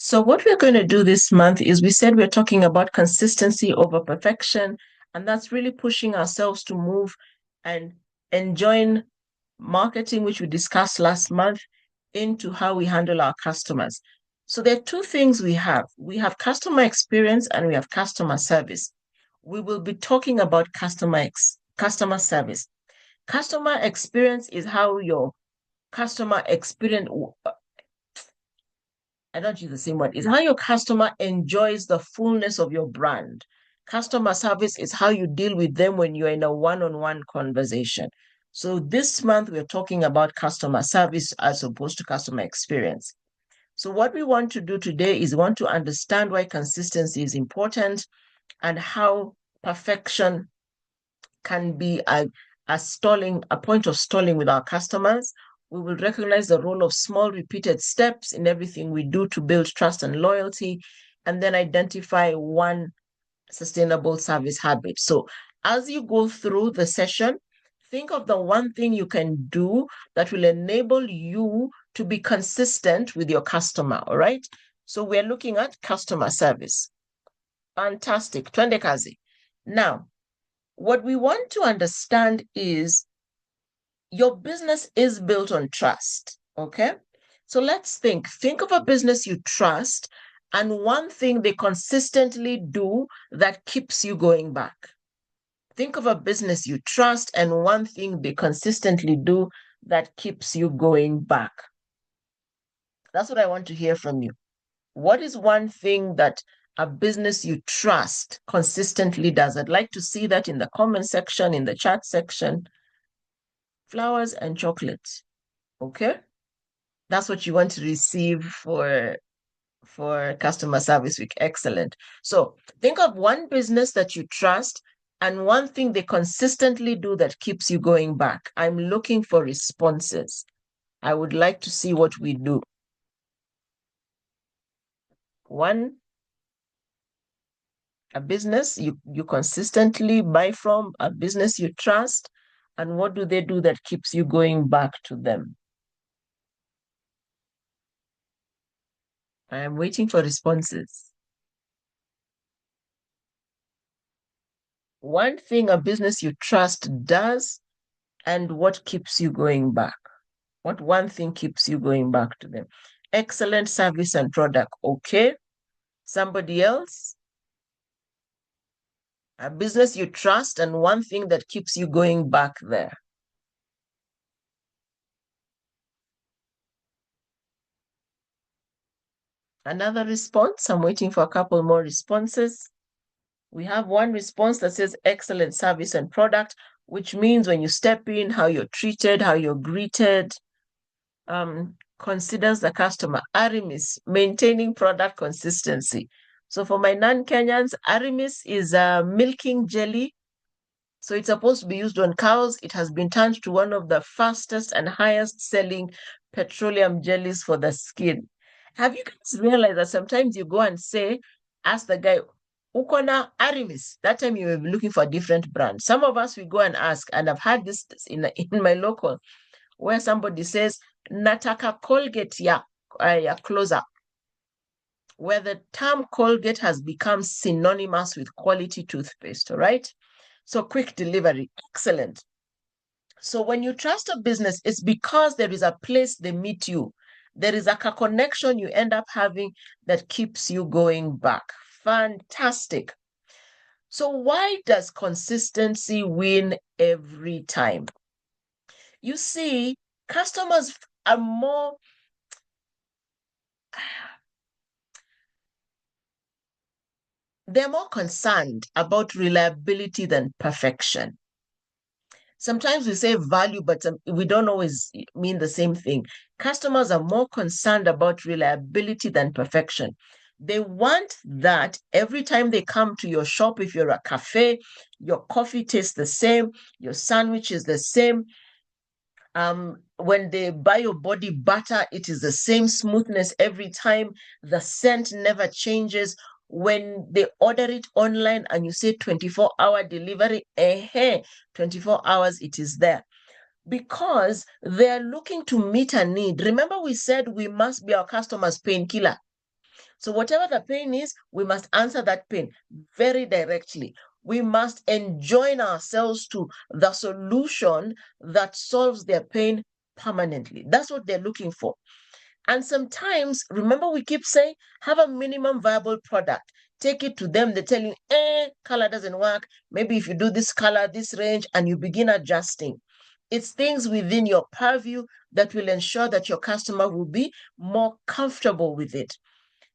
So, what we're going to do this month is we said we're talking about consistency over perfection, and that's really pushing ourselves to move and enjoying marketing, which we discussed last month, into how we handle our customers. So, there are two things we have customer experience and we have customer service. We will be talking about customer service. Customer experience is how your customer experience I don't use the same word. It's how your customer enjoys the fullness of your brand. Customer service is how you deal with them when you're in a one-on-one conversation. So this month, we're talking about customer service as opposed to customer experience. So what we want to do today is we want to understand why consistency is important and how perfection can be a point of stalling with our customers. We will recognize the role of small repeated steps in everything we do to build trust and loyalty, and then identify one sustainable service habit. So as you go through the session, think of the one thing you can do that will enable you to be consistent with your customer, all right? So we're looking at customer service. Fantastic. Twende kazi. Now, what we want to understand is your business is built on trust, okay? So let's think of a business you trust and one thing they consistently do that keeps you going back. Think of a business you trust and one thing they consistently do that keeps you going back. That's what I want to hear from you. What is one thing that a business you trust consistently does? I'd like to see that in the comment section, in the chat section. Flowers and chocolates. Okay? That's what you want to receive for customer service week. Excellent. So think of one business that you trust and one thing they consistently do that keeps you going back. I'm looking for responses. I would like to see what we do. One, a business you consistently buy from, a business you trust, and what do they do that keeps you going back to them? I am waiting for responses. One thing a business you trust does and what keeps you going back. What one thing keeps you going back to them? Excellent service and product. Okay. Somebody else? A business you trust and one thing that keeps you going back there. Another response. I'm waiting for a couple more responses. We have one response that says excellent service and product, which means when you step in, how you're treated, how you're greeted, considers the customer. Arimis, maintaining product consistency. So for my non-Kenyans, Arimis is a milking jelly. So it's supposed to be used on cows. It has been turned to one of the fastest and highest selling petroleum jellies for the skin. Have you guys realized that sometimes you go and say, ask the guy, Ukona Arimis. That time you will be looking for a different brand. Some of us, we go and ask, and I've had this in my local, where somebody says, Nataka Colgate ya closer, where the term Colgate has become synonymous with quality toothpaste, all right? So quick delivery, excellent. So when you trust a business, it's because there is a place they meet you. There is a connection you end up having that keeps you going back. Fantastic. So why does consistency win every time? You see, customers are more they're more concerned about reliability than perfection. Sometimes we say value, but we don't always mean the same thing. Customers are more concerned about reliability than perfection. They want that every time they come to your shop, if you're a cafe, your coffee tastes the same, your sandwich is the same. When they buy your body butter, it is the same smoothness every time. The scent never changes. When they order it online and you say 24-hour delivery, 24 hours, it is there. Because they're looking to meet a need. Remember we said we must be our customers' painkiller. So whatever the pain is, we must answer that pain very directly. We must enjoin ourselves to the solution that solves their pain permanently. That's what they're looking for. And sometimes, remember, we keep saying, have a minimum viable product. Take it to them. They tell you, color doesn't work. Maybe if you do this color, this range, and you begin adjusting. It's things within your purview that will ensure that your customer will be more comfortable with it.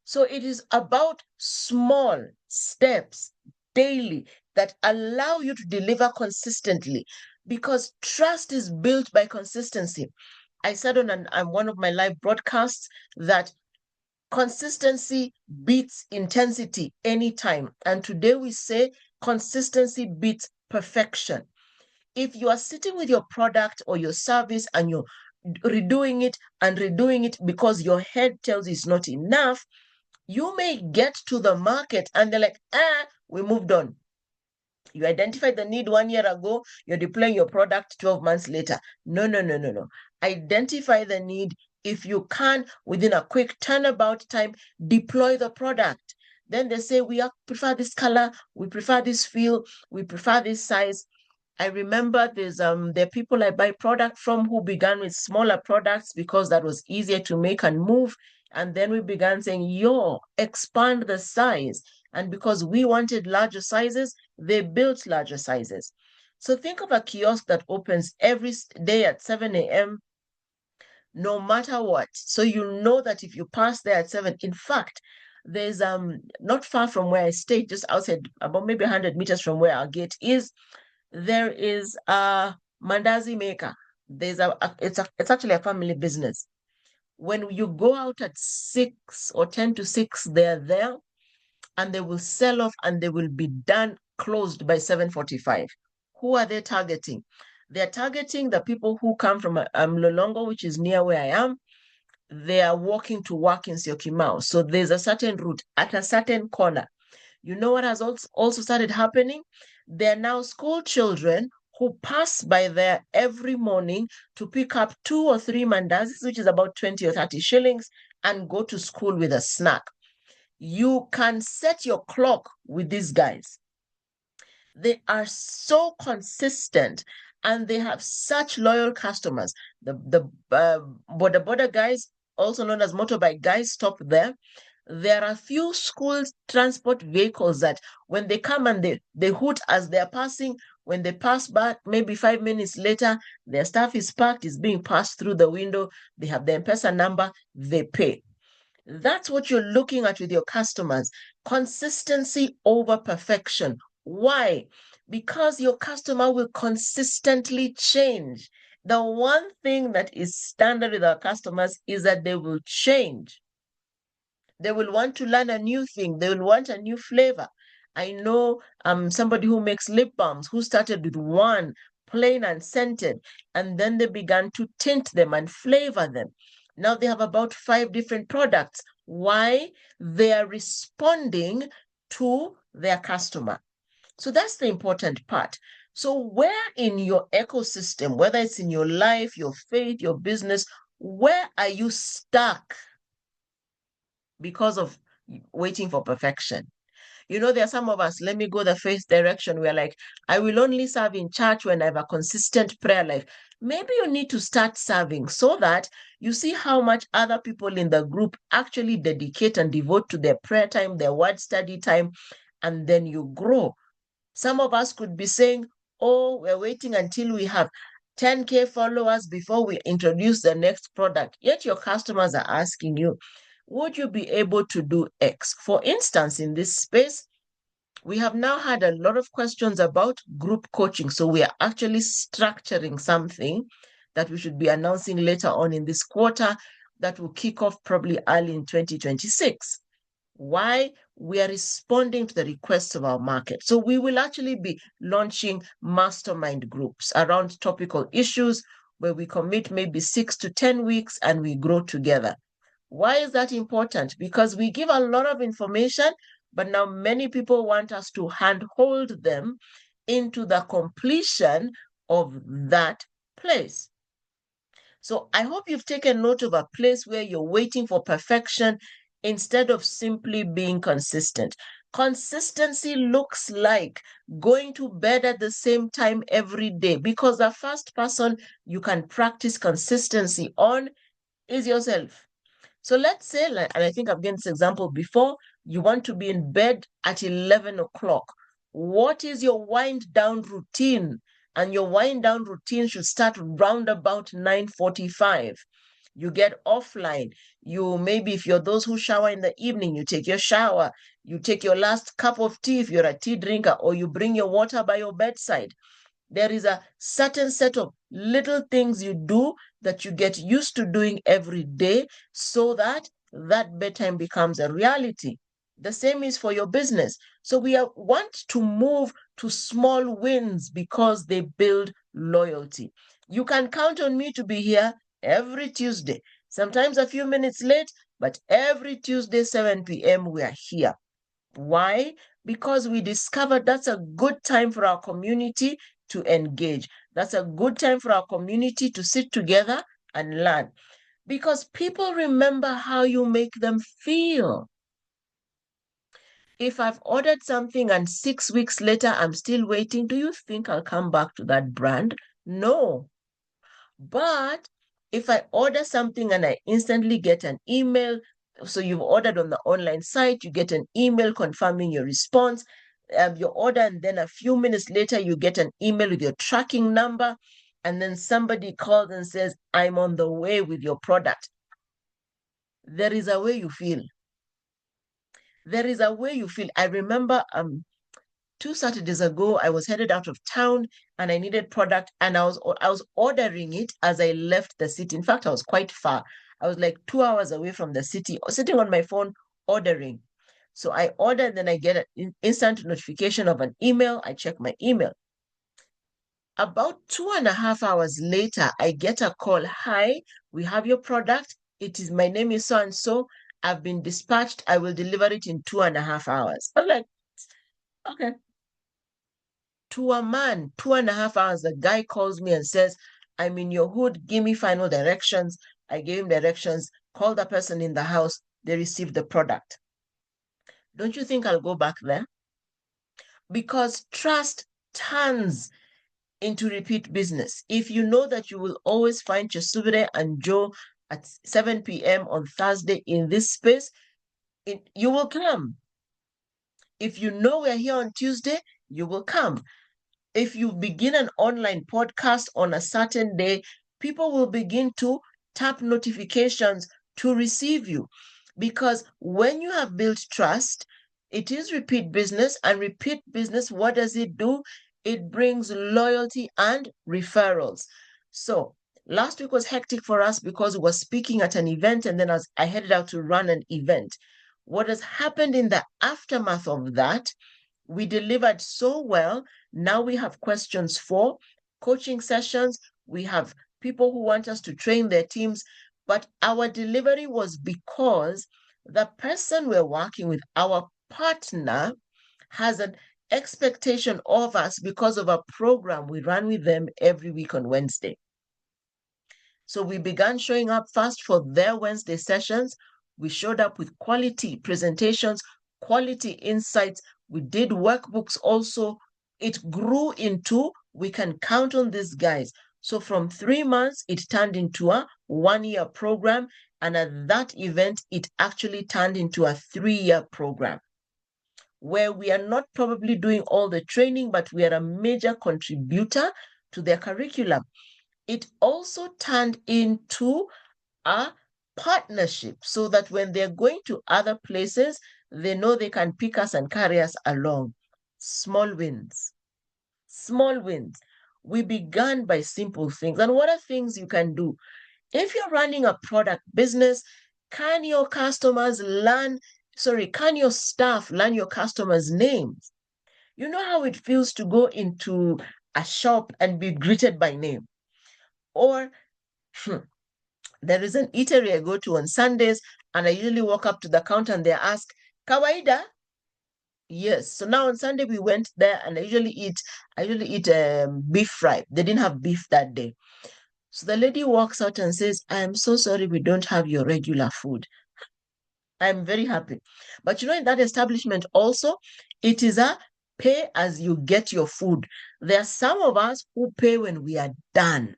So it is about small steps daily that allow you to deliver consistently, because trust is built by consistency. I said on one of my live broadcasts that consistency beats intensity anytime. And today we say consistency beats perfection. If you are sitting with your product or your service and you're redoing it and redoing it because your head tells you it's not enough, you may get to the market and they're like, we moved on. You identified the need 1 year ago, you're deploying your product 12 months later. No, no, no, no, no. Identify the need. If you can, within a quick turnabout time, deploy the product. Then they say, we prefer this color, we prefer this feel, we prefer this size. I remember there are people I buy product from who began with smaller products because that was easier to make and move. And then we began saying, expand the size. And because we wanted larger sizes, they built larger sizes. So think of a kiosk that opens every day at 7 a.m., no matter what. So you know that if you pass there at 7, in fact, there's not far from where I stay, just outside, about maybe 100 meters from where our gate is, there is a mandazi maker. It's actually a family business. When you go out at 6 or 10 to 6, they're there and they will sell off and they will be done, closed by 7:45. Who are they targeting? They're targeting the people who come from Lolongo, which is near where I am. They are walking to work in Syokimau. So there's a certain route at a certain corner. You know what has also started happening? There are now school children who pass by there every morning to pick up 2 or 3 mandazis, which is about 20 or 30 shillings, and go to school with a snack. You can set your clock with these guys. They are so consistent and they have such loyal customers. The border guys, also known as motorbike guys, stop there. There are few school transport vehicles that when they come and they hoot as they're passing, when they pass back, maybe 5 minutes later, their stuff is packed, is being passed through the window, they have the M-Pesa number, they pay. That's what you're looking at with your customers. Consistency over perfection. Why? Because your customer will consistently change. The one thing that is standard with our customers is that they will change. They will want to learn a new thing. They will want a new flavor. I know somebody who makes lip balms who started with one plain and scented, and then they began to tint them and flavor them. Now they have about 5 different products. Why? They are responding to their customer. So that's the important part. So where in your ecosystem, whether it's in your life, your faith, your business, where are you stuck because of waiting for perfection? You know, there are some of us, let me go the faith direction. We're like, I will only serve in church when I have a consistent prayer life. Maybe you need to start serving so that you see how much other people in the group actually dedicate and devote to their prayer time, their word study time, and then you grow. Some of us could be saying, oh, we're waiting until we have 10K followers before we introduce the next product. Yet your customers are asking you, would you be able to do X? For instance, in this space, we have now had a lot of questions about group coaching. So we are actually structuring something that we should be announcing later on in this quarter that will kick off probably early in 2026. Why? We are responding to the requests of our market. So we will actually be launching mastermind groups around topical issues where we commit maybe 6 to 10 weeks and we grow together. Why is that important? Because we give a lot of information, but now many people want us to handhold them into the completion of that place. So I hope you've taken note of a place where you're waiting for perfection. instead of simply being consistent. Consistency looks like going to bed at the same time every day, because the first person you can practice consistency on is yourself. So let's say, and I think I've given this example before, you want to be in bed at 11 o'clock. What is your wind down routine? And your wind down routine should start round about 9:45. You get offline. You maybe, if you're those who shower in the evening, you take your shower, you take your last cup of tea if you're a tea drinker, or you bring your water by your bedside. There is a certain set of little things you do that you get used to doing every day so that that bedtime becomes a reality. The same is for your business. So want to move to small wins because they build loyalty. You can count on me to be here every Tuesday, sometimes a few minutes late, but every Tuesday, 7 p.m., we are here. Why? Because we discovered that's a good time for our community to engage. That's a good time for our community to sit together and learn. Because people remember how you make them feel. If I've ordered something and 6 weeks later I'm still waiting, do you think I'll come back to that brand? No. But if I order something and I instantly get an email, so you've ordered on the online site, you get an email confirming your response, your order, and then a few minutes later, you get an email with your tracking number, and then somebody calls and says, I'm on the way with your product. There is a way you feel. There is a way you feel. I remember 2 Saturdays ago, I was headed out of town and I needed product, and I was ordering it as I left the city. In fact, I was quite far. I was like 2 hours away from the city, sitting on my phone ordering. So I ordered, then I get an instant notification of an email. I check my email. About 2.5 hours later, I get a call. Hi, we have your product. My name is so and so. I've been dispatched. I will deliver it in 2.5 hours. I'm like, okay. To a man, 2.5 hours, the guy calls me and says, I'm in your hood, give me final directions. I gave him directions, called the person in the house, they received the product. Don't you think I'll go back there? Because trust turns into repeat business. If you know that you will always find Chesubire and Joe at 7 p.m. on Thursday in this space, you will come. If you know we're here on Tuesday, you will come. If you begin an online podcast on a certain day, people will begin to tap notifications to receive you. Because when you have built trust, it is repeat business. And repeat business, what does it do? It brings loyalty and referrals. So last week was hectic for us because we were speaking at an event, and then as I headed out to run an event. What has happened in the aftermath of that, we delivered so well. Now we have questions for coaching sessions. We have people who want us to train their teams. But our delivery was because the person we're working with, our partner, has an expectation of us because of a program we run with them every week on Wednesday. So we began showing up fast for their Wednesday sessions. We showed up with quality presentations, quality insights. We did workbooks also. It grew into, we can count on these guys. So from 3 months, it turned into a 1-year program. And at that event, it actually turned into a 3-year program, where we are not probably doing all the training, but we are a major contributor to their curriculum. It also turned into a partnership, so that when they're going to other places, they know they can pick us and carry us along. Small wins. Small wins. We began by simple things. And what are things you can do? If you're running a product business, can your staff learn your customers' names? You know how it feels to go into a shop and be greeted by name? Or there is an eatery I go to on Sundays, and I usually walk up to the counter and they ask, Kawaida? Yes. So now on Sunday we went there, and I usually eat beef fry. They didn't have beef that day. So the lady walks out and says, I am so sorry, we don't have your regular food. I'm very happy. But you know, in that establishment also, it is a pay as you get your food. There are some of us who pay when we are done.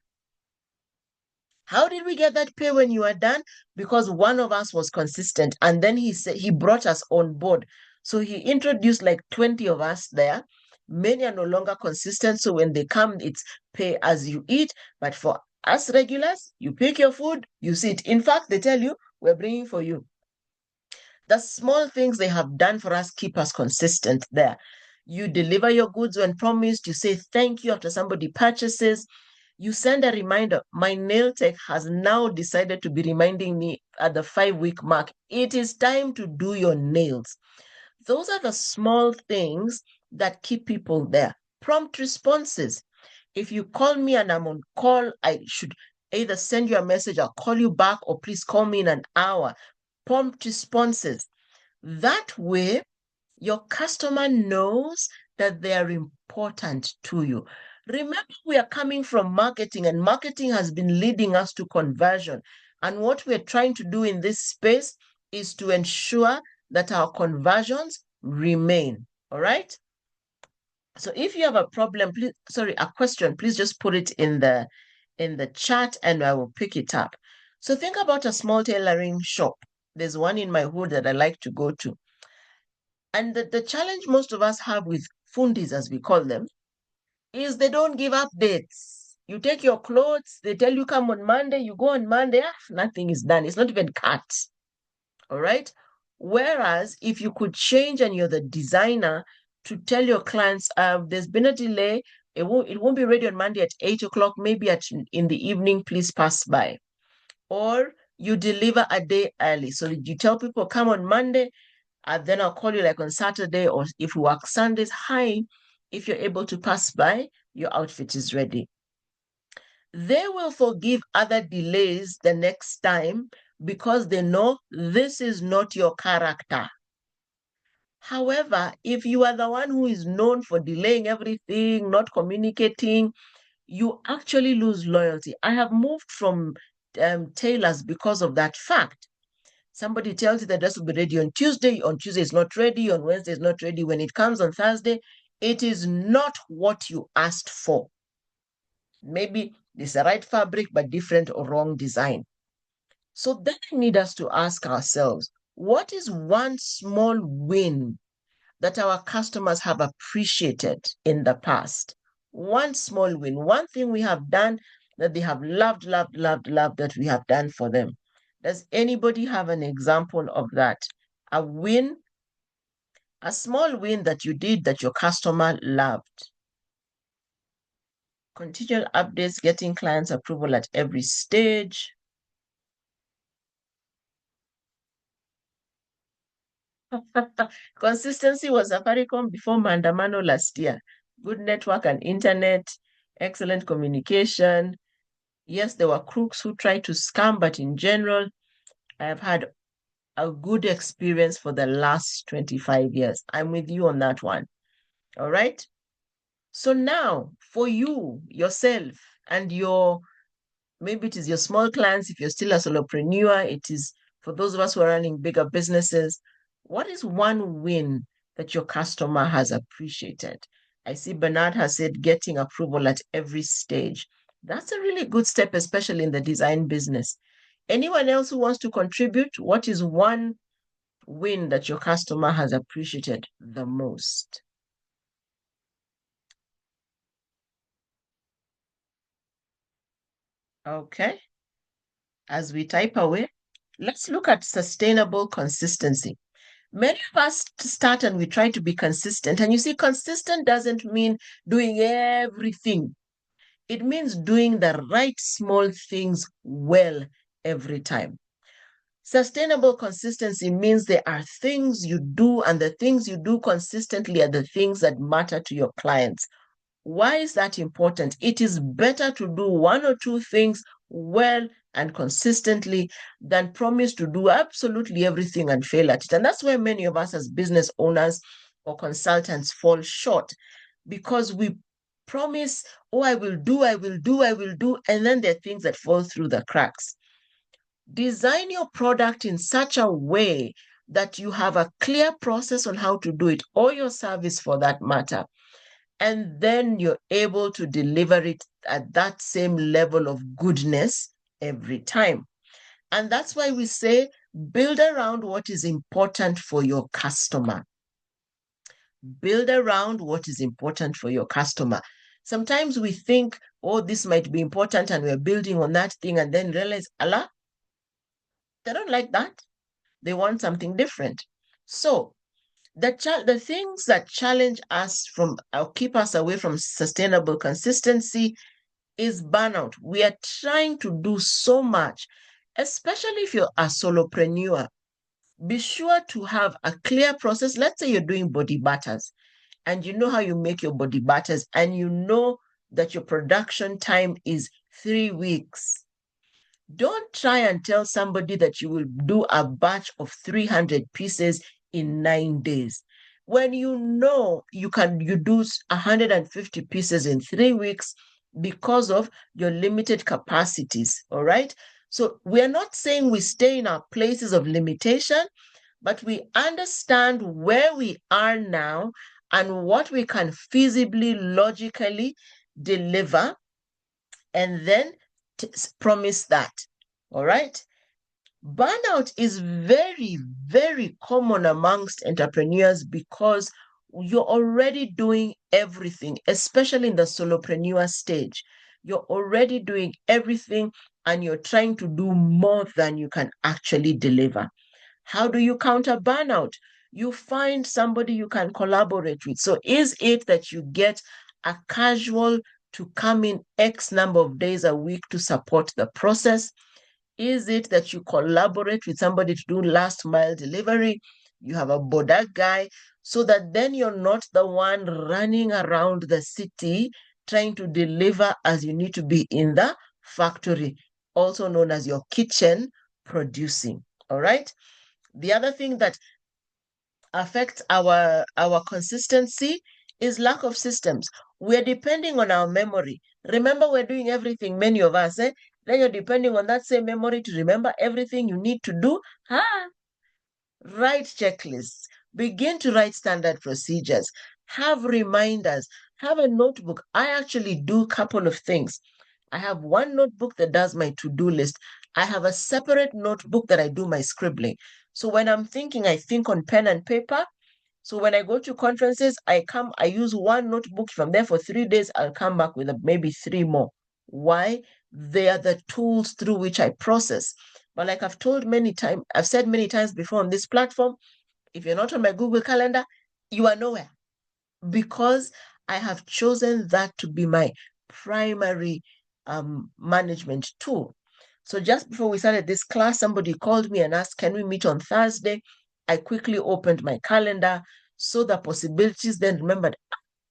How did we get that pay when you are done? Because one of us was consistent, and then he said he brought us on board. So he introduced like 20 of us there. Many are no longer consistent. So when they come, it's pay as you eat. But for us regulars, you pick your food, you sit. In fact, they tell you, we're bringing for you. The small things they have done for us keep us consistent there. You deliver your goods when promised. You say thank you after somebody purchases. You send a reminder. My nail tech has now decided to be reminding me at the 5-week mark. It is time to do your nails. Those are the small things that keep people there. Prompt responses. If you call me and I'm on call, I should either send you a message or call you back, or please call me in an hour. Prompt responses. That way, your customer knows that they are important to you. Remember, we are coming from marketing, and marketing has been leading us to conversion. And what we're trying to do in this space is to ensure that our conversions remain. All right. So if you have a problem, please, sorry, a question, please just put it in the chat and I will pick it up. So think about a small tailoring shop. There's one in my hood that I like to go to. And the challenge most of us have with fundis, as we call them, is they don't give updates. You take your clothes, they tell you come on Monday, you go on Monday, nothing is done. It's not even cut. All right. Whereas if you could change and you're the designer to tell your clients, there's been a delay, it won't be ready on Monday at 8 o'clock, maybe in the evening, please pass by. Or you deliver a day early. So you tell people come on Monday, and then I'll call you like on Saturday, or if you work Sundays, hi, if you're able to pass by, your outfit is ready. They will forgive other delays the next time because they know this is not your character. However, if you are the one who is known for delaying everything, not communicating, you actually lose loyalty. I have moved from tailors because of that fact. Somebody tells you the dress will be ready on Tuesday it's not ready, on Wednesday it's not ready. When it comes on Thursday, it is not what you asked for. Maybe it's the right fabric, but different or wrong design. So then I need us to ask ourselves, what is one small win that our customers have appreciated in the past? One small win, one thing we have done that they have loved, loved, loved, loved that we have done for them. Does anybody have an example of that? A win, a small win that you did that your customer loved. Continual updates, getting clients approval at every stage. Consistency was Safaricom before Mandamano last year. Good network and internet, excellent communication. Yes, there were crooks who tried to scam, but in general, I have had a good experience for the last 25 years. I'm with you on that one. All right. So now for you, yourself, and maybe it is your small clients, if you're still a solopreneur, it is for those of us who are running bigger businesses, what is one win that your customer has appreciated? I see Bernard has said getting approval at every stage. That's a really good step, especially in the design business. Anyone else who wants to contribute? What is one win that your customer has appreciated the most? Okay. As we type away, let's look at sustainable consistency. Many of us start and we try to be consistent. And you see, consistent doesn't mean doing everything. It means doing the right small things well every time. Sustainable consistency means there are things you do, and the things you do consistently are the things that matter to your clients. Why is that important? It is better to do one or two things well and consistently than promise to do absolutely everything and fail at it. And that's where many of us as business owners or consultants fall short, because we promise, oh, I will do, I will do, I will do, and then there are things that fall through the cracks. Design your product in such a way that you have a clear process on how to do it, or your service for that matter. And then you're able to deliver it at that same level of goodness every time. And that's why we say build around what is important for your customer. Build around what is important for your customer. Sometimes we think, oh, this might be important, and we're building on that thing, and then realize, Allah, they don't like that. They want something different. So the things that challenge us from or keep us away from sustainable consistency is burnout. We are trying to do so much, especially if you're a solopreneur. Be sure to have a clear process. Let's say you're doing body butters and you know how you make your body butters and you know that your production time is 3 weeks. Don't try and tell somebody that you will do a batch of 300 pieces in 9 days. When you know you do 150 pieces in 3 weeks because of your limited capacities, all right? So we're not saying we stay in our places of limitation, but we understand where we are now and what we can feasibly, logically deliver, and then promise that. All right. Burnout is very, very common amongst entrepreneurs because you're already doing everything, especially in the solopreneur stage. You're already doing everything and you're trying to do more than you can actually deliver. How do you counter burnout? You find somebody you can collaborate with. So is it that you get a casual to come in X number of days a week to support the process? Is it that you collaborate with somebody to do last mile delivery? You have a border guy so that then you're not the one running around the city trying to deliver as you need to be in the factory, also known as your kitchen producing. All right. The other thing that affects our consistency is lack of systems. We're depending on our memory. Remember, we're doing everything, many of us, eh? Then you're depending on that same memory to remember everything you need to do. Write checklists. Begin to write standard procedures. Have reminders. Have a notebook. I actually do a couple of things. I have one notebook that does my to-do list. I have a separate notebook that I do my scribbling. So when I'm thinking, I think on pen and paper. So when I go to conferences, I use one notebook. If I'm there for 3 days, I'll come back with maybe three more. Why? They are the tools through which I process. But like I've said many times before on this platform, if you're not on my Google Calendar, you are nowhere because I have chosen that to be my primary management tool. So just before we started this class, somebody called me and asked, can we meet on Thursday? I quickly opened my calendar, saw the possibilities, then remembered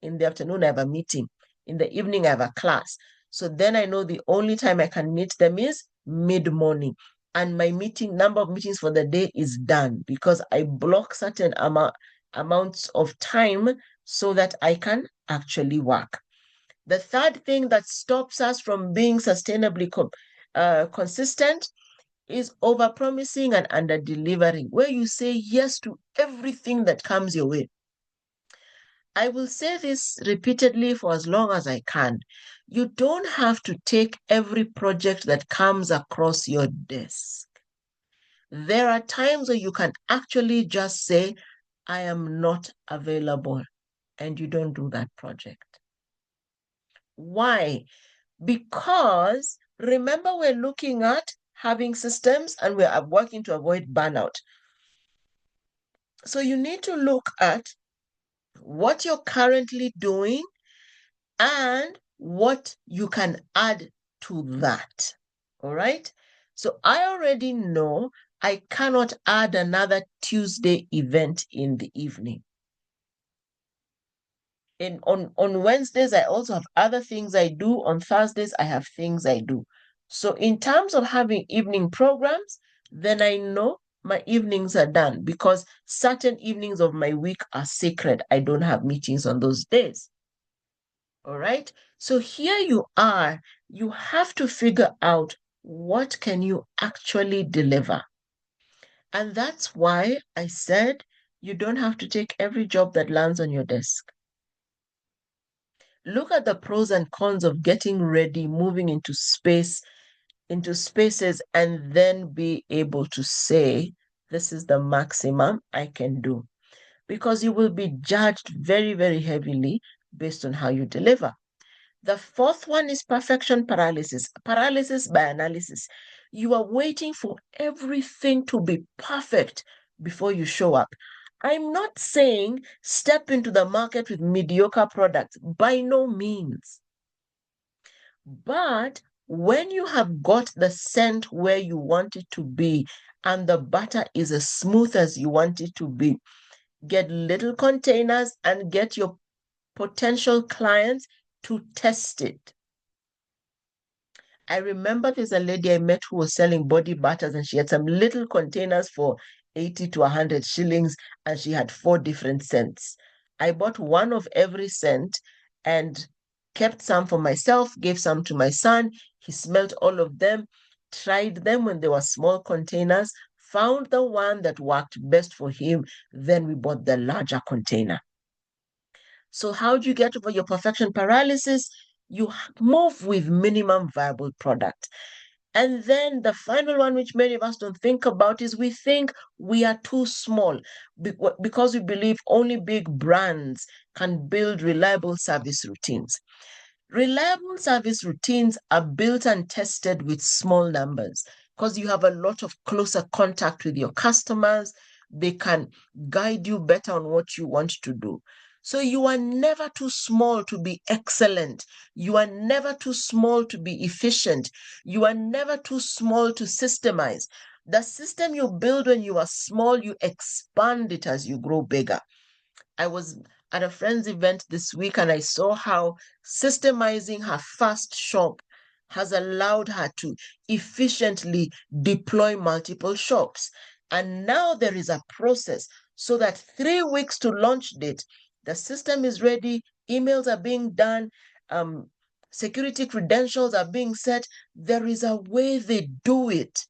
in the afternoon I have a meeting. In the evening I have a class. So then I know the only time I can meet them is mid-morning. And my number of meetings for the day is done because I block certain amounts of time so that I can actually work. The third thing that stops us from being sustainably consistent is overpromising and under-delivering, where you say yes to everything that comes your way. I will say this repeatedly for as long as I can. You don't have to take every project that comes across your desk. There are times where you can actually just say, I am not available, and you don't do that project. Why? Because remember, we're looking at having systems and we're working to avoid burnout. So you need to look at what you're currently doing and what you can add to that. All right. So I already know I cannot add another Tuesday event in the evening. On Wednesdays, I also have other things I do. On Thursdays, I have things I do. So in terms of having evening programs, then I know my evenings are done because certain evenings of my week are sacred. I don't have meetings on those days. All right. So here you are. You have to figure out What can you actually deliver? And that's why I said you don't have to take every job that lands on your desk. Look at the pros and cons of getting ready, moving into spaces, and then be able to say, this is the maximum I can do. Because you will be judged very, very heavily based on how you deliver. The fourth one is perfection paralysis, paralysis by analysis. You are waiting for everything to be perfect before you show up. I'm not saying step into the market with mediocre products, by no means. But when you have got the scent where you want it to be and the butter is as smooth as you want it to be, get little containers and get your potential clients to test it. I remember there's a lady I met who was selling body butters and she had some little containers for 80 to 100 shillings and she had 4 different scents. I bought one of every scent and kept some for myself, gave some to my son. He smelled all of them, tried them when they were small containers, found the one that worked best for him. Then we bought the larger container. So how do you get over your perfection paralysis? You move with minimum viable product. And then the final one, which many of us don't think about, is we think we are too small because we believe only big brands can build reliable service routines. Reliable service routines are built and tested with small numbers because you have a lot of closer contact with your customers. They can guide you better on what you want to do. So you are never too small to be excellent. You are never too small to be efficient. You are never too small to systemize. The system you build when you are small, you expand it as you grow bigger. I was at a friend's event this week and I saw how systemizing her first shop has allowed her to efficiently deploy multiple shops. And now there is a process so that 3 weeks to launch date, the system is ready, emails are being done, security credentials are being set. There is a way they do it.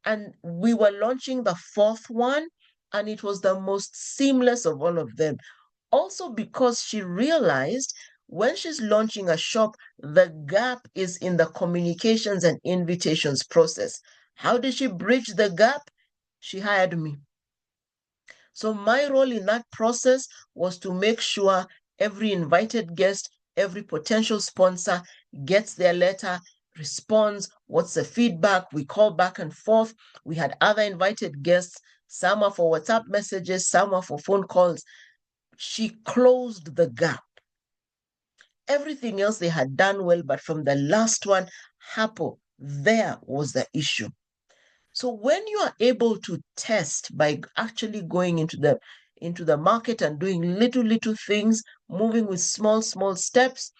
And we were launching the fourth one, and it was the most seamless of all of them. Also, because she realized when she's launching a shop, the gap is in the communications and invitations process. How did she bridge the gap? She hired me. So my role in that process was to make sure every invited guest, every potential sponsor gets their letter, responds, what's the feedback, we call back and forth. We had other invited guests, some are for WhatsApp messages, some are for phone calls. She closed the gap. Everything else they had done well, but from the last one, Hapo, there was the issue. So when you are able to test by actually going into the market and doing little things, moving with small steps,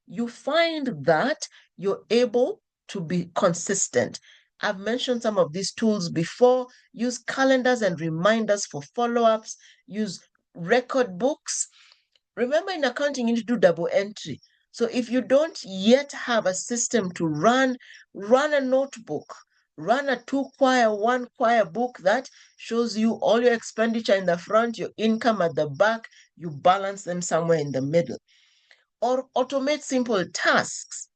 you find that you're able to be consistent. I've mentioned some of these tools before. Use calendars and reminders for follow-ups. Use record books. Remember, in accounting, you need to do double entry. So if you don't yet have a system to run a notebook, run a 2-quire, 1-quire book that shows you all your expenditure in the front, your income at the back, you balance them somewhere in the middle. Or automate simple tasks.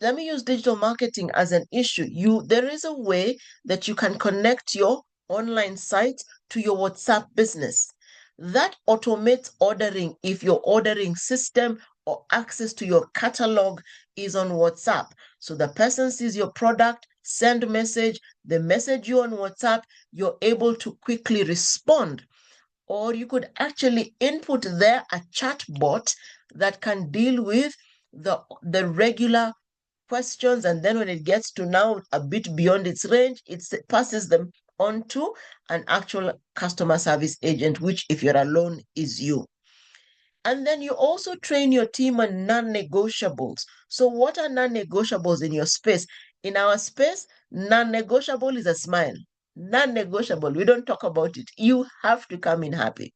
Let me use digital marketing as an issue. There is a way that you can connect your online site to your WhatsApp business. That automates ordering if your ordering system or access to your catalog is on WhatsApp. So the person sees your product, send message, they message you on WhatsApp, you're able to quickly respond. Or you could actually input there a chat bot that can deal with the regular questions, and then when it gets to now a bit beyond its range, it passes them on to an actual customer service agent, which if you're alone is you. And then you also train your team on non-negotiables. So what are non-negotiables in your space? In our space, non-negotiable is a smile. Non-negotiable, we don't talk about it. You have to come in happy.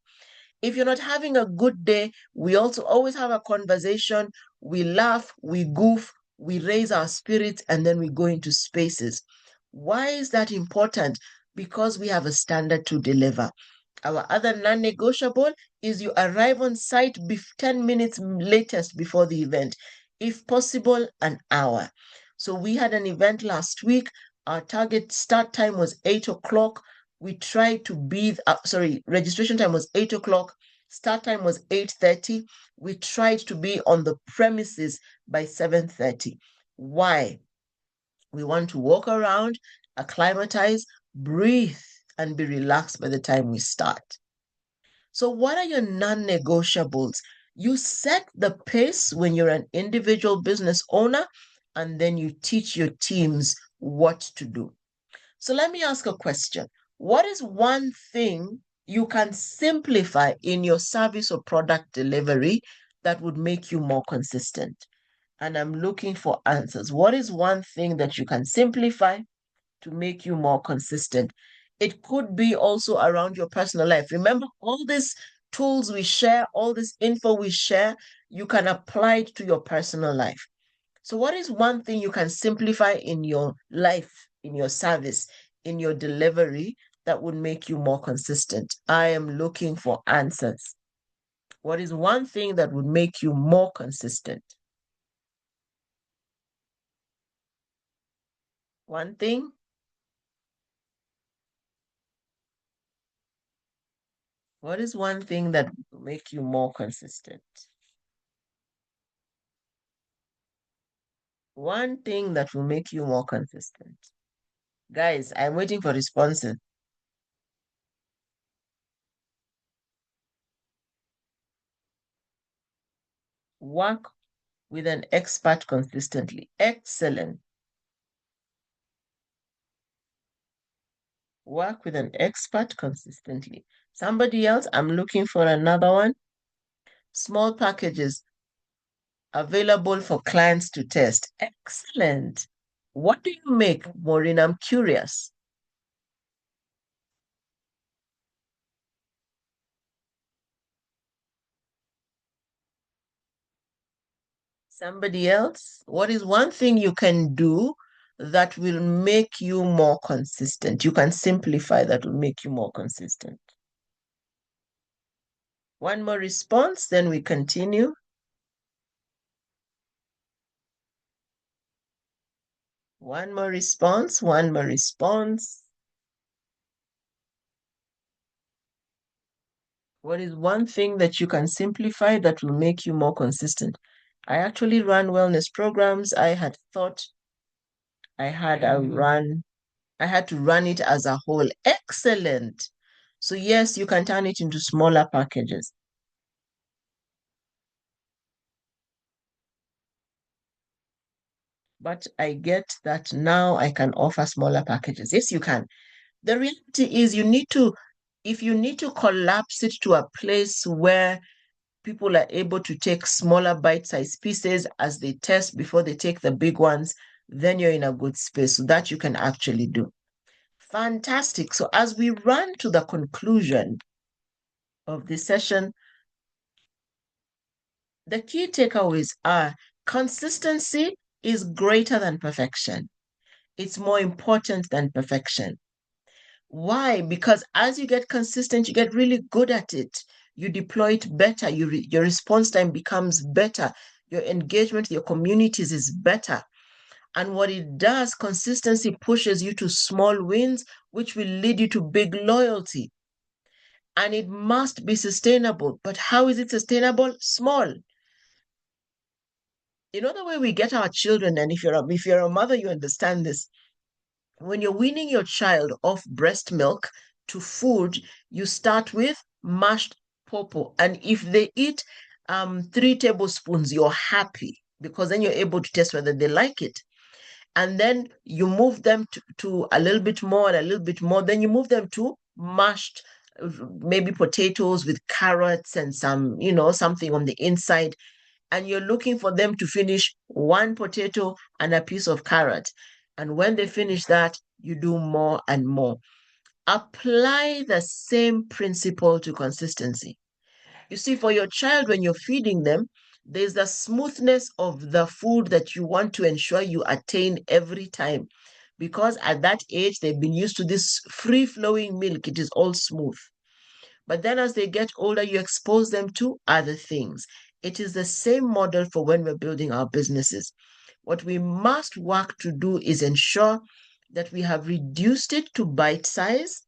If you're not having a good day, we also always have a conversation. We laugh, we goof, we raise our spirits, and then we go into spaces. Why is that important? Because we have a standard to deliver. Our other non-negotiable is you arrive on site 10 minutes latest before the event, if possible, an hour. So we had an event last week. Our target start time was 8 o'clock. We tried to be, registration time was 8 o'clock. Start time was 8:30. We tried to be on the premises by 7:30. Why? We want to walk around, acclimatize, breathe, and be relaxed by the time we start. So, what are your non negotiables? You set the pace when you're an individual business owner, and then you teach your teams what to do. So, let me ask a question. What is one thing you can simplify in your service or product delivery that would make you more consistent? And I'm looking for answers. What is one thing that you can simplify to make you more consistent? It could be also around your personal life. Remember, all these tools we share, all this info we share, you can apply it to your personal life. So, what is one thing you can simplify in your life, in your service, in your delivery that would make you more consistent? I am looking for answers. What is one thing that would make you more consistent? One thing? What is one thing that will make you more consistent? One thing that will make you more consistent. Guys, I'm waiting for responses. Work with an expert consistently. Excellent. Work with an expert consistently. Somebody else, I'm looking for another one. Small packages available for clients to test. Excellent. What do you make, Maureen? I'm curious. Somebody else, what is one thing you can do that will make you more consistent? You can simplify that will make you more consistent. One more response, then we continue. One more response, one more response. What is one thing that you can simplify that will make you more consistent? I actually run wellness programs. I had thought I had to run it as a whole. Excellent. So yes, you can turn it into smaller packages. But I get that now I can offer smaller packages. Yes, you can. The reality is if you need to collapse it to a place where people are able to take smaller bite-sized pieces as they test before they take the big ones, then you're in a good space. So that you can actually do. Fantastic. So as we run to the conclusion of this session, the key takeaways are consistency is greater than perfection. It's more important than perfection. Why? Because as you get consistent, you get really good at it. You deploy it better. Your response time becomes better. Your engagement with your communities is better. And what it does, consistency pushes you to small wins, which will lead you to big loyalty. And it must be sustainable. But how is it sustainable? Small. You know the way we get our children, and if you're a mother, you understand this. When you're weaning your child off breast milk to food, you start with mashed popo. And if they eat 3 tablespoons, you're happy because then you're able to test whether they like it. And then you move them to a little bit more and a little bit more. Then you move them to mashed, maybe potatoes with carrots and something on the inside. And you're looking for them to finish one potato and a piece of carrot. And when they finish that, you do more and more. Apply the same principle to consistency. You see, for your child, when you're feeding them, There's the smoothness of the food that you want to ensure you attain every time. Because at that age, they've been used to this free-flowing milk. It is all smooth. But then as they get older, you expose them to other things. It is the same model for when we're building our businesses. What we must work to do is ensure that we have reduced it to bite size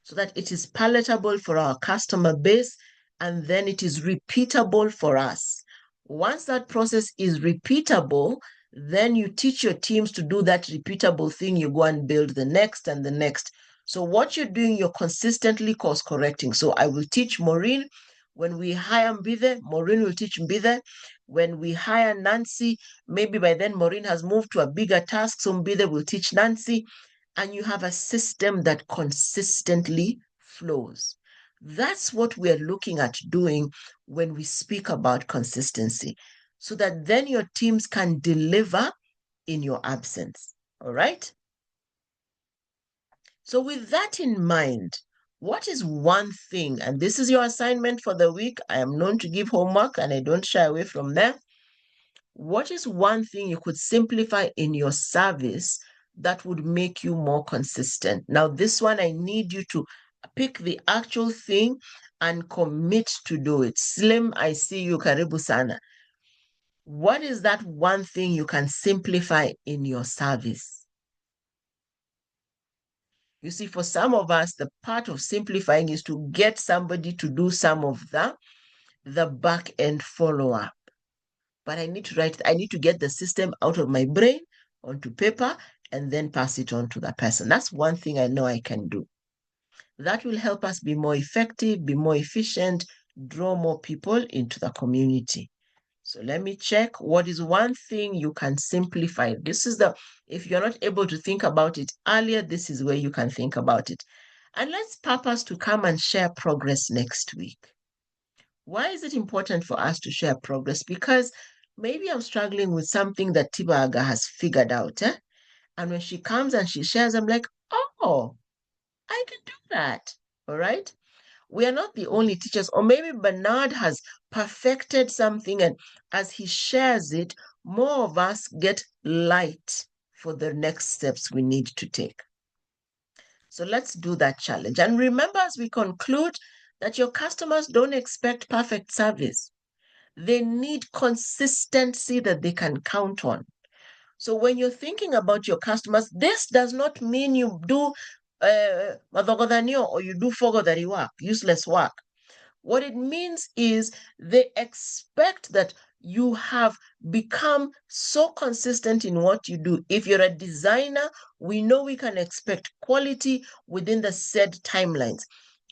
so that it is palatable for our customer base, and then it is repeatable for us. Once that process is repeatable, then you teach your teams to do that repeatable thing. You go and build the next and the next. So what you're doing, you're consistently course correcting. So I will teach Maureen. When we hire Mbithe, Maureen will teach Mbithe. When we hire Nancy, maybe by then Maureen has moved to a bigger task, so Mbithe will teach Nancy, and you have a system that consistently flows. That's what we're looking at doing when we speak about consistency, so that then your teams can deliver in your absence. All right? So, with that in mind, what is one thing, and this is your assignment for the week? I am known to give homework and I don't shy away from that. What is one thing you could simplify in your service that would make you more consistent? Now, this one, I need you to pick the actual thing and commit to do it. Slim, I see you, karibu sana. What is that one thing you can simplify in your service? You see, for some of us, the part of simplifying is to get somebody to do some of the back end follow-up. But I need to get the system out of my brain onto paper and then pass it on to the person. That's one thing I know I can do. That will help us be more effective, be more efficient, draw more people into the community. So let me check. What is one thing you can simplify? If you're not able to think about it earlier, this is where you can think about it. And let's purpose to come and share progress next week. Why is it important for us to share progress? Because maybe I'm struggling with something that Tibaga has figured out. And when she comes and she shares, I'm like, oh, I can do that. All right. We are not the only teachers, or maybe Bernard has perfected something, and as he shares it, more of us get light for the next steps we need to take. So let's do that challenge. And remember, as we conclude, that your customers don't expect perfect service. They need consistency that they can count on. So when you're thinking about your customers, this does not mean you do or you do fogodari work, useless work. What it means is they expect that you have become so consistent in what you do. If you're a designer, we know we can expect quality within the said timelines.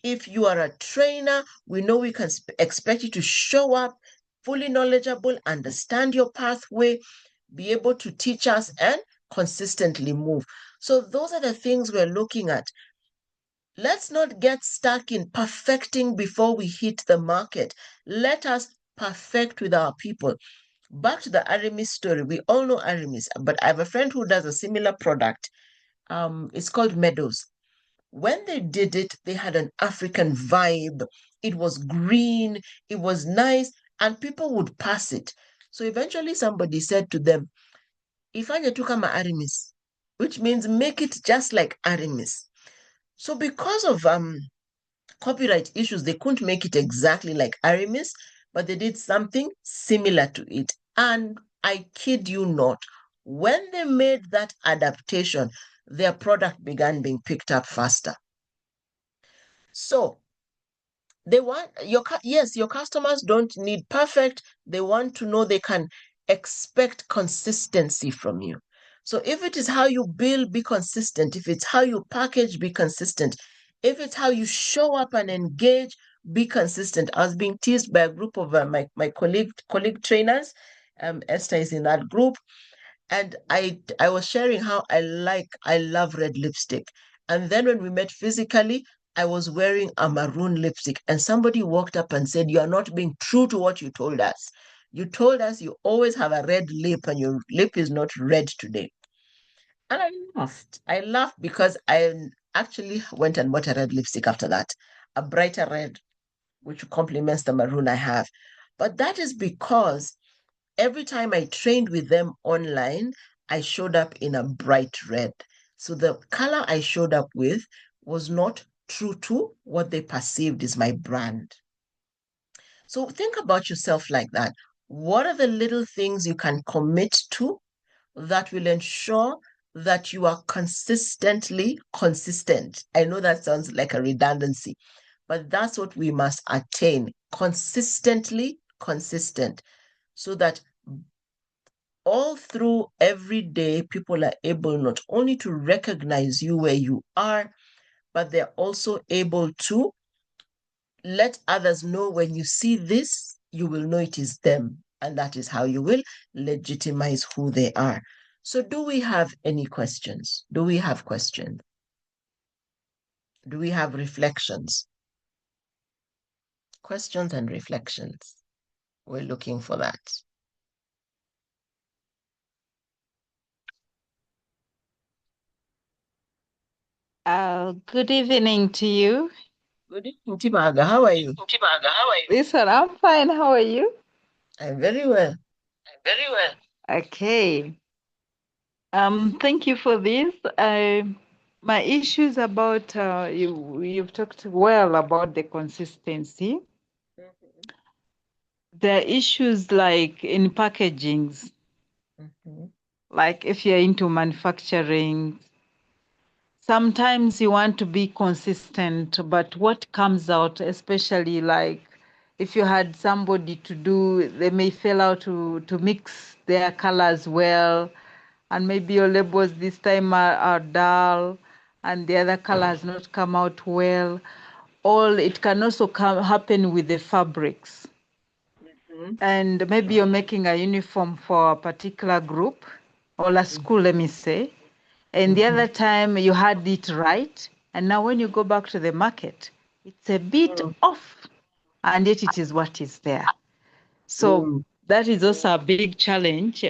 If you are a trainer, we know we can expect you to show up fully knowledgeable, understand your pathway, be able to teach us, and consistently move. So those are the things we're looking at. Let's not get stuck in perfecting before we hit the market. Let us perfect with our people. Back to the Aramis story. We all know Aramis, but I have a friend who does a similar product. It's called Meadows. When they did it, they had an African vibe. It was green, it was nice, and people would pass it. So eventually somebody said to them, Ifanye tu kama Aramis, which means make it just like Aramis. So because of copyright issues, they couldn't make it exactly like Aramis, but they did something similar to it. And I kid you not, when they made that adaptation, their product began being picked up faster. So they want your customers don't need perfect. They want to know they can expect consistency from you. So if it is how you build, be consistent. If it's how you package, be consistent. If it's how you show up and engage, be consistent. I was being teased by a group of my colleague trainers. Esther is in that group, and I was sharing how I love red lipstick. And then when we met physically, I was wearing a maroon lipstick, and somebody walked up and said, "You are not being true to what you told us. You told us you always have a red lip, and your lip is not red today." And I laughed. I laughed because I actually went and bought a red lipstick after that, a brighter red, which complements the maroon I have. But that is because every time I trained with them online, I showed up in a bright red. So the color I showed up with was not true to what they perceived is my brand. So think about yourself like that. What are the little things you can commit to that will ensure that you are consistently consistent? I know that sounds like a redundancy, but that's what we must attain, consistently consistent, so that all through every day, people are able not only to recognize you where you are, but they're also able to let others know when you see this, you will know it is them. And that is how you will legitimize who they are. So, do we have any questions? Do we have questions? Do we have reflections? Questions and reflections. We're looking for that. Good evening to you. Good evening, Tibaga. How are you? Tibaga, how are you? Listen, I'm fine. How are you? I'm very well. Very well. Okay. Thank you for this. My issues about you've talked well about the consistency. Mhm. There are issues like in packagings, Mhm. like if you're into manufacturing, sometimes you want to be consistent, but what comes out, especially like if you had somebody to do, they may fail out to mix their colors well, and maybe your labels this time are dull, and the other color has not come out well. All it can also happen with the fabrics. Mhm. And maybe you're making a uniform for a particular group or a school, let me say. And the Mhm. other time you had it right. And now when you go back to the market, it's a bit Mhm. off. And yet it is what is there. So Mm. that is also a big challenge.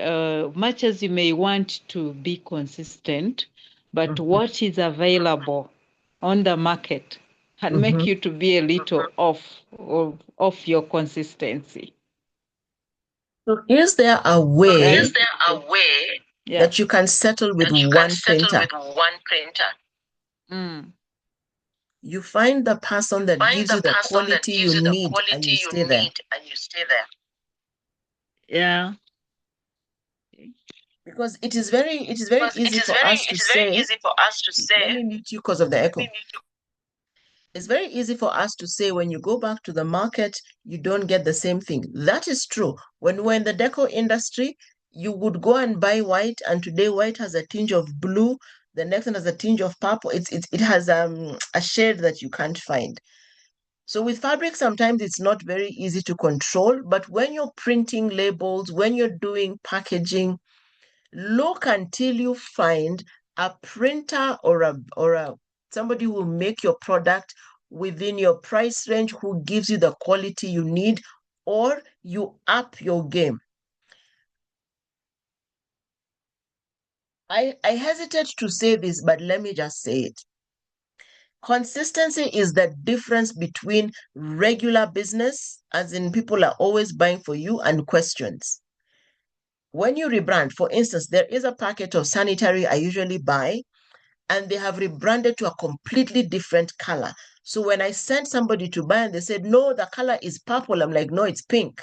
Much as you may want to be consistent, but Mhm. what is available on the market can make Mhm. you to be a little off your consistency. So is there a So way is there a way, yeah, that you can settle with that you can one settle printer? with one printer? Mm. You find the person that Find gives the you the person that quality you gives you the need and quality you you stay there. need and you stay there. Yeah. Because it is very Because easy for us it to is very say, easy for us to let say, me mute you because of the let echo. me need It's very easy for us to say when you go back to the market, you don't get the same thing. That is true. When we're in the deco industry, you would go and buy white, and today white has a tinge of blue. The next one has a tinge of purple. It has a shade that you can't find. So with fabric, sometimes it's not very easy to control. But when you're printing labels, when you're doing packaging, look until you find a printer or a somebody who will make your product within your price range, who gives you the quality you need, or you up your game. I hesitate to say this, but let me just say it. Consistency is the difference between regular business, as in people are always buying for you, and questions. When you rebrand, for instance, there is a packet of sanitary I usually buy, and they have rebranded to a completely different color. So when I sent somebody to buy and they said, no, the color is purple, I'm like, no, it's pink.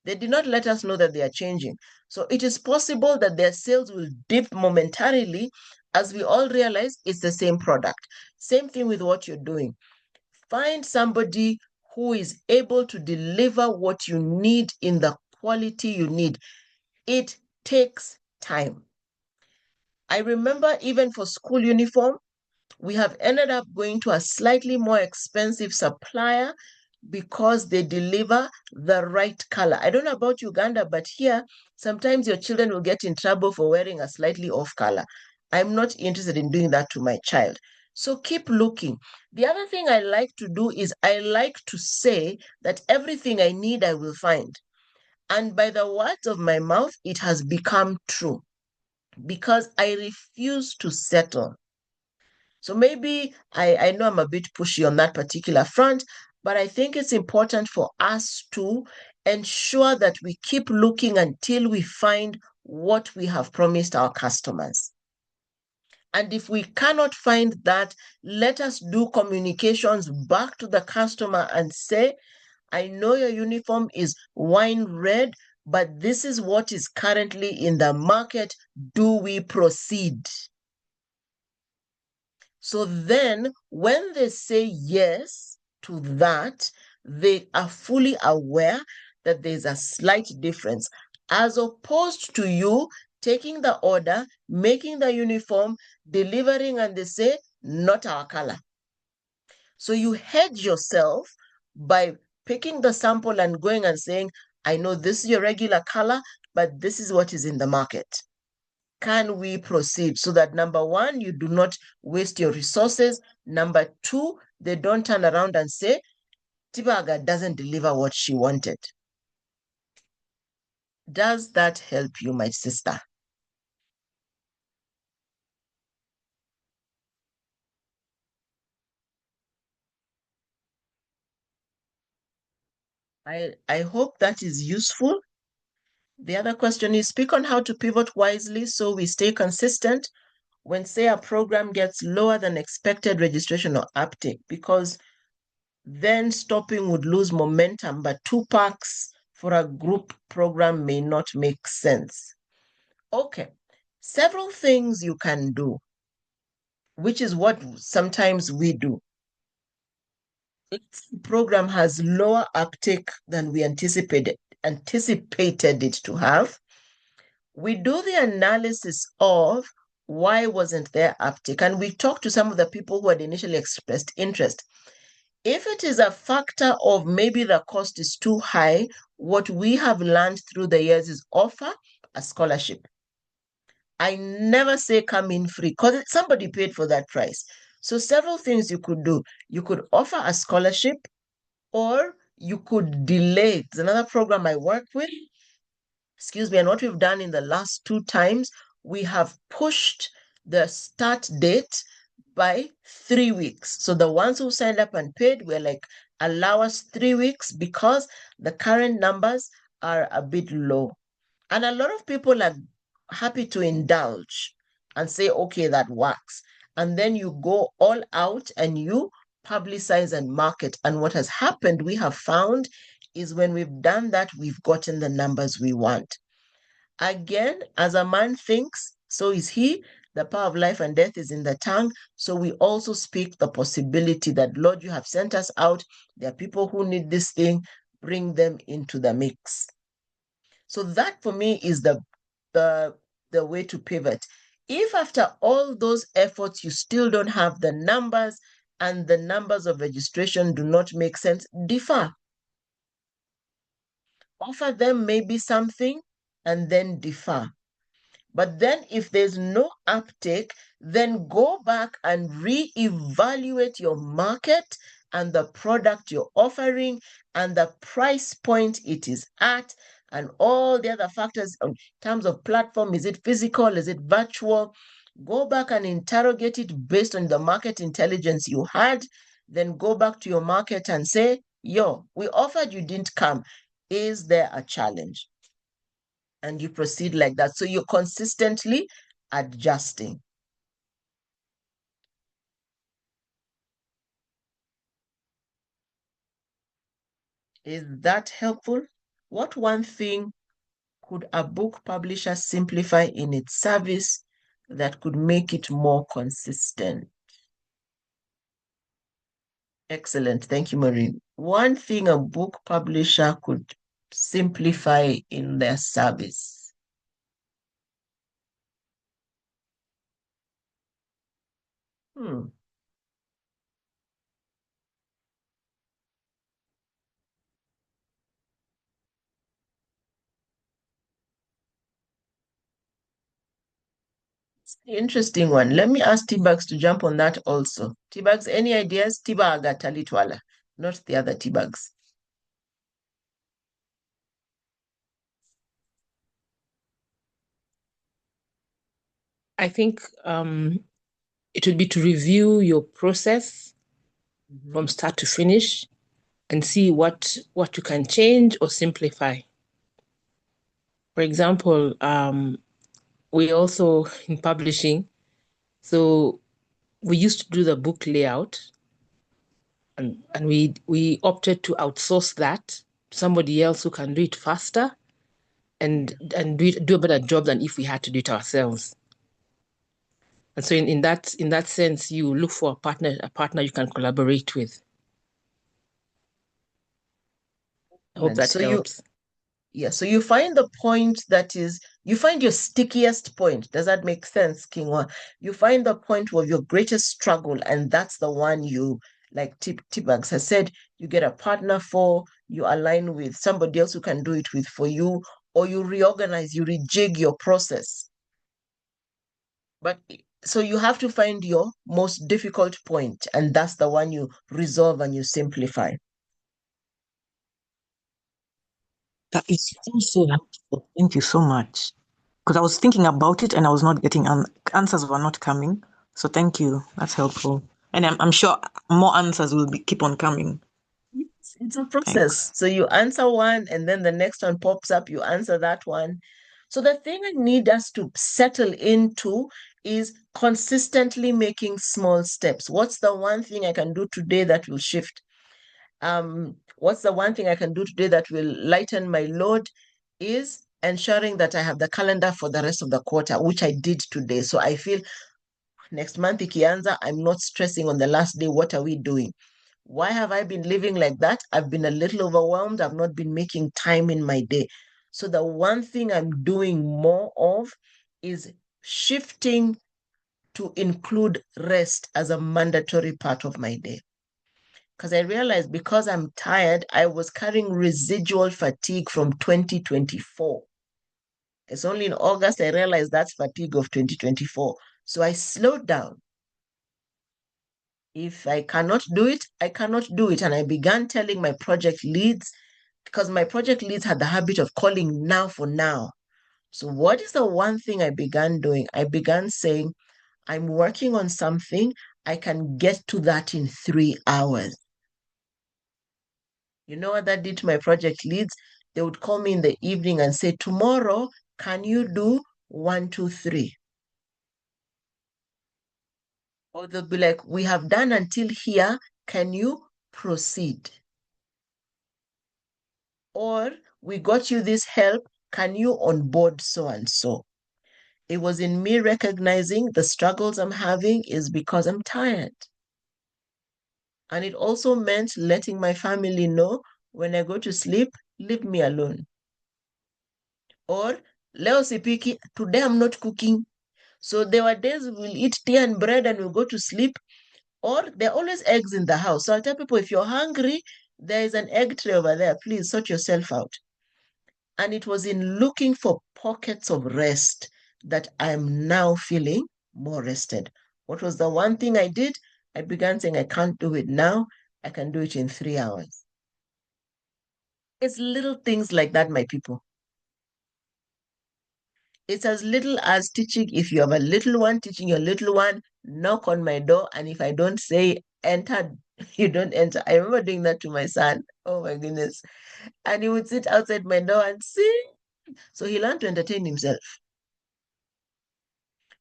They did not let us know that they are changing. So it is possible that their sales will dip momentarily as we all realize it's the same product. Same thing with what you're doing. Find somebody who is able to deliver what you need in the quality you need. It takes time. I remember even for school uniform, we have ended up going to a slightly more expensive supplier because they deliver the right color. I don't know about Uganda, but here, sometimes your children will get in trouble for wearing a slightly off color. I'm not interested in doing that to my child. So keep looking. The other thing I like to do is I like to say that everything I need, I will find. And by the words of my mouth, it has become true because I refuse to settle. So maybe I know I'm a bit pushy on that particular front, But I think it's important for us to ensure that we keep looking until we find what we have promised our customers. And if we cannot find that, let us do communications back to the customer and say, I know your uniform is wine red, but this is what is currently in the market. Do we proceed? So then when they say yes to that, they are fully aware that there's a slight difference, as opposed to you taking the order, making the uniform, delivering, and they say, not our color. So you hedge yourself by picking the sample and going and saying, I know this is your regular color, but this is what is in the market. Can we proceed? So that number one, you do not waste your resources. Number two, they don't turn around and say, Tibaga doesn't deliver what she wanted. Does that help you, my sister? I hope that is useful. The other question is speak on how to pivot wisely so we stay consistent when, say, a program gets lower than expected registration or uptake, because then stopping would lose momentum, but 2 packs for a group program may not make sense. Okay, several things you can do, which is what sometimes we do. If the program has lower uptake than we anticipated it to have, we do the analysis of why wasn't there uptake, and we talk to some of the people who had initially expressed interest. If it is a factor of maybe the cost is too high, what we have learned through the years is offer a scholarship. I never say come in free because somebody paid for that price. So several things you could do. You could offer a scholarship, or you could delay. It's another program I work with. Excuse me. And what we've done in the last 2 times, we have pushed the start date by 3 weeks. So the ones who signed up and paid were like, allow us 3 weeks because the current numbers are a bit low. And a lot of people are happy to indulge and say, okay, that works. And then you go all out and you publicize and market. And what has happened, we have found, is when we've done that, we've gotten the numbers we want. Again, as a man thinks, so is he. The power of life and death is in the tongue. So we also speak the possibility that, Lord, you have sent us out. There are people who need this thing. Bring them into the mix. So that for me is the way to pivot. If after all those efforts you still don't have the numbers and the numbers of registration do not make sense, defer. Offer them maybe something and then defer. But then if there's no uptake, then go back and reevaluate your market and the product you're offering and the price point it is at and all the other factors in terms of platform. Is it physical? Is it virtual? Go back and interrogate it based on the market intelligence you had. Then go back to your market and say, yo, we offered, you didn't come. Is there a challenge? And you proceed like that. So you're consistently adjusting. Is that helpful? What one thing could a book publisher simplify in its service that could make it more consistent? Excellent. Thank you, Maureen. One thing a book publisher could simplify in their service. Hmm. Interesting one. Let me ask T-Bugs to jump on that also. T-Bugs, any ideas? Tibaga Talitwala, not the other T-Bugs. I think it would be to review your process from start to finish and see what you can change or simplify. For example, we also in publishing, so we used to do the book layout, and we opted to outsource that to somebody else who can do it faster and do a better job than if we had to do it ourselves. And so in that sense, you look for a partner you can collaborate with. I hope that helps. So you find the point you find your stickiest point. Does that make sense, Kingwa? You find the point of your greatest struggle, and that's the one you, like Tibags has said, you get a partner for, you align with somebody else who can do it with for you, or you reorganize, you rejig your process. But so you have to find your most difficult point, and that's the one you resolve and you simplify. That is so helpful. Thank you so much. Because I was thinking about it and I was not getting answers were not coming. So thank you. That's helpful. And I'm sure more answers will keep on coming. It's a process. Thanks. So you answer one and then the next one pops up, you answer that one. So the thing I need us to settle into is consistently making small steps. What's the one thing I can do today that will shift? What's the one thing I can do today that will lighten my load is ensuring that I have the calendar for the rest of the quarter, which I did today. So I feel next month ikianza, I'm not stressing on the last day. What are we doing? Why have I been living like that? I've been a little overwhelmed. I've not been making time in my day. So the one thing I'm doing more of is shifting to include rest as a mandatory part of my day. Because I realized because I'm tired, I was carrying residual fatigue from 2024. It's only in August I realized that's fatigue of 2024. So I slowed down. If I cannot do it, I cannot do it. And I began telling my project leads, because my project leads had the habit of calling now for now. So, what is the one thing I began doing? I began saying, I'm working on something. I can get to that in 3 hours. You know what that did to my project leads? They would call me in the evening and say, tomorrow, can you do 1, 2, 3? Or they'll be like, we have done until here. Can you proceed? Or we got you this help. Can you onboard so and so? It was in me recognizing the struggles I'm having is because I'm tired. And it also meant letting my family know when I go to sleep, leave me alone. Or leo sipiki, today I'm not cooking. So there were days we'll eat tea and bread and we'll go to sleep. Or there are always eggs in the house. So I'll tell people, if you're hungry, there is an egg tray over there. Please sort yourself out. And it was in looking for pockets of rest that I'm now feeling more rested. What was the one thing I did? I began saying, I can't do it now. I can do it in 3 hours. It's little things like that, my people. It's as little as teaching. If you have a little one, teaching your little one, knock on my door. And if I don't say enter, you don't enter. I remember doing that to my son. Oh my goodness. And he would sit outside my door and sing. So he learned to entertain himself.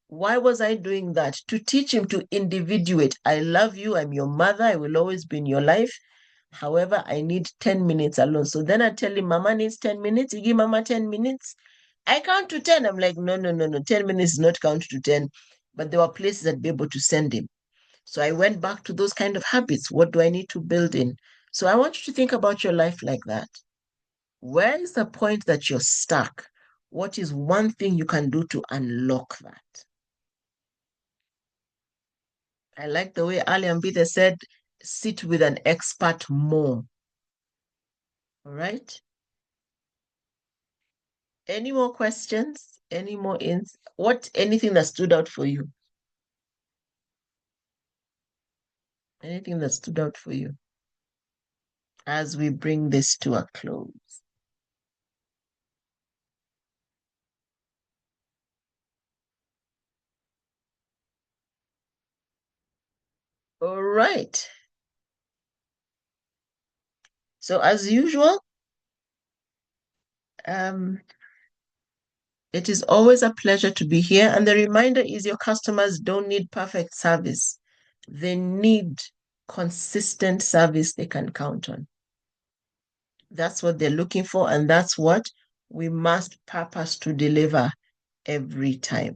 Why was I doing that? To teach him to individuate. I love you. I'm your mother. I will always be in your life. However, I need 10 minutes alone. So then I tell him, Mama needs 10 minutes. You give Mama 10 minutes. I count to 10. I'm like, no, no, no, no. 10 minutes is not count to 10. But there were places I'd be able to send him. So I went back to those kind of habits. What do I need to build in? So I want you to think about your life like that. Where is the point that you're stuck? What is one thing you can do to unlock that? I like the way Ali Ambide said, sit with an expert more. All right. Any more questions? Any more anything that stood out for you? Anything that stood out for you as we bring this to a close? All right. So as usual, it is always a pleasure to be here. And the reminder is your customers don't need perfect service. They need consistent service they can count on. That's what they're looking for, and that's what we must purpose to deliver every time.